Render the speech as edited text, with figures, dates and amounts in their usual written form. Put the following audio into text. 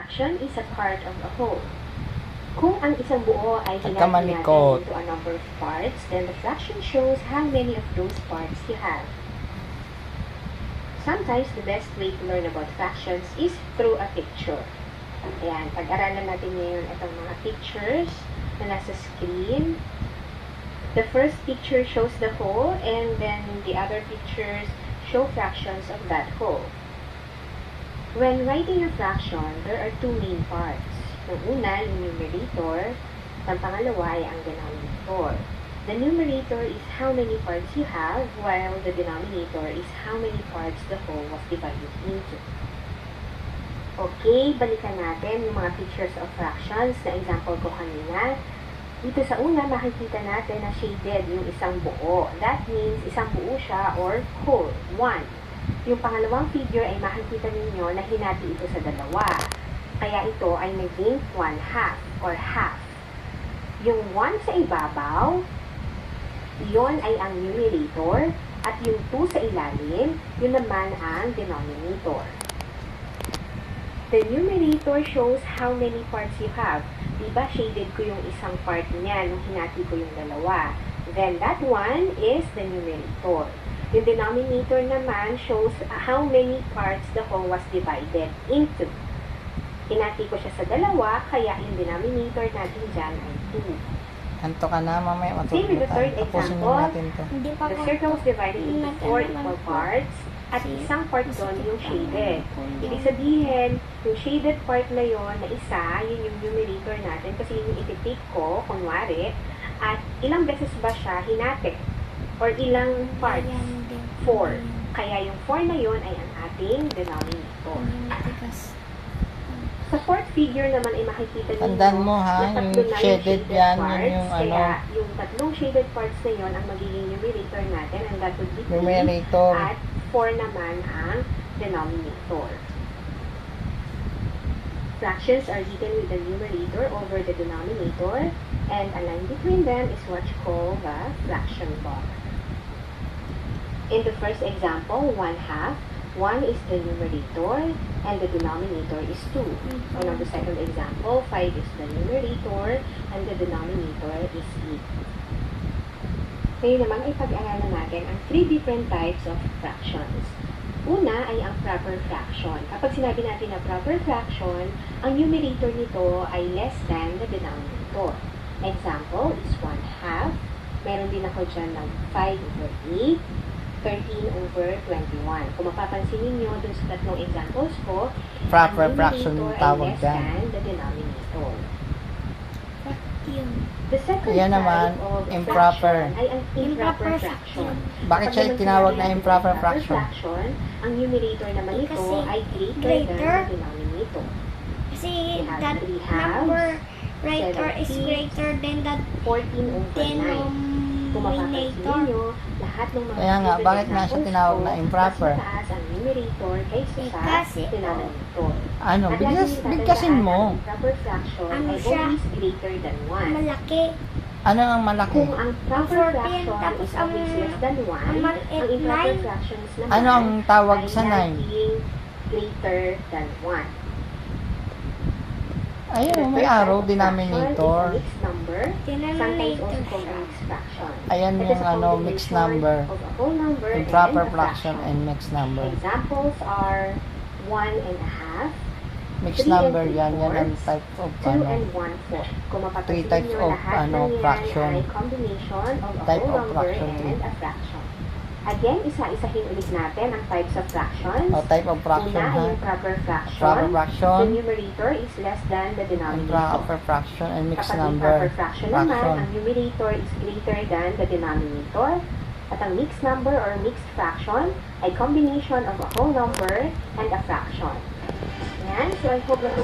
fraction is a part of a whole. Kung ang isang buo ay hinati natin Nagkamalikot. into a number of parts, then the fraction shows how many of those parts you have. Sometimes the best way to learn about fractions is through a picture. Ayan, pag-aralan natin ngayon itong mga pictures na nasa screen. The first picture shows the whole, and then the other pictures show fractions of that whole. When writing a fraction, there are two main parts. Yung una, yung numerator. Ang pangalawa ay ang denominator. The numerator is how many parts you have, while the denominator is how many parts the whole was divided into. Okay, balikan natin yung mga pictures of fractions na example ko kanina. Dito sa una, makikita natin na shaded yung isang buo. That means isang buo siya or whole, 1. Yung pangalawang figure ay makikita ninyo na hinati ito sa dalawa. Kaya ito ay naging 1/2 or half. Yung 1 sa ibabaw, yon ay ang numerator, at yung 2 sa ilalim, yun naman ang denominator. The numerator shows how many parts you have. Diba, shaded ko yung isang part niya nung hinati ko yung dalawa. Then, that one is the numerator. Yung denominator naman shows how many parts the whole was divided into. Hinati ko siya sa dalawa, kaya yung denominator natin dyan ay 2. Anto ka na, mamaya See with matulog the third tayo. Tapusin example, natin to. Hindi pa the ko circle was divided into 4 equal parts, at isang part doon yung shaded. Ibig sabihin, yung shaded part na yon na isa, yun yung numerator natin, kasi yun yung ititake ko, kunwari, at ilang beses ba siya hinati? Or ilang parts? 4. Kaya yung 4 na yon ay ang ating denominator. Sa fourth figure naman ay makikita ninyo Tandaan mo ha, na yung tatlo na shaded yan, parts, yun yung ano. Kaya yung tatlong shaded parts na yon ang magiging numerator natin, and that would be 3. Numerator. At 4 naman ang denominator. Fractions are written with the numerator over the denominator, and a line between them is what you call the fraction bar. In the first example, 1/2, 1 is the numerator, and the denominator is 2. And on the second example, 5 is the numerator, and the denominator is 8. Ngayon naman ay pag-aralan natin ang 3 different types of fractions. Una ay ang proper fraction. Kapag sinabi natin na proper fraction, ang numerator nito ay less than the denominator. Example is 1/2. Meron din ako dyan ng 5/8, 13/21. Kung mapapansin ninyo dun sa tatlong examples ko, Proper ang fraction numerator tawag ay less dyan. than the denominator. Yun. The second Yan naman, type of improper. fraction ay ang improper fraction. Bakit siya Kapag naman tinawag sinabi na natin improper improper fraction? ang numerator naman ito Kasi ay greater than greater. the denominator. Kasi We have that 3 halves, number writer is 17, greater than that 14/9. Kung mapapansin denominator. ninyo, lahat ng mga Kaya nga, given bakit nga siya examples tinawag ko, na improper? mas mataas ang numerator kaysa sa Kasi, denominator. Ano, At lagi niyo bigkasin tatandaan, mo. ang improper fraction Ano ay siya? always greater than 1. Malaki. Ano ang malaki? Kung ang proper 14, fraction tapos is always less than 1, ang ang maliit, improper 9. fractions naman Ano ang tawag ay sa 9? laging greater than 1. Ayun, may arrow, Is a denominator. mixed number, sometimes also called a mixed fraction. Ayan It is yung a ano, mixed combination number. of a whole number Improper and a fraction and mixed number. Examples are 1.5, Mixed 3 and number yan, yan ang 3/4, type of 2 ano. and 1/4. Kung mapapansin Three types niyo, of, lahat ano, ng yan fraction. ay combination of a Type whole of number fraction and din. a fraction. Again, isa-isahin ulit natin ang types of fractions. O type of fraction Una ay ha. yung proper fraction. Proper The fraction, numerator is less than the denominator. improper fraction, and mixed Kapag number. improper fraction naman, ang numerator is greater than the denominator. At ang mixed number or mixed fraction ay combination of a whole number and a fraction. Yan. So I hope that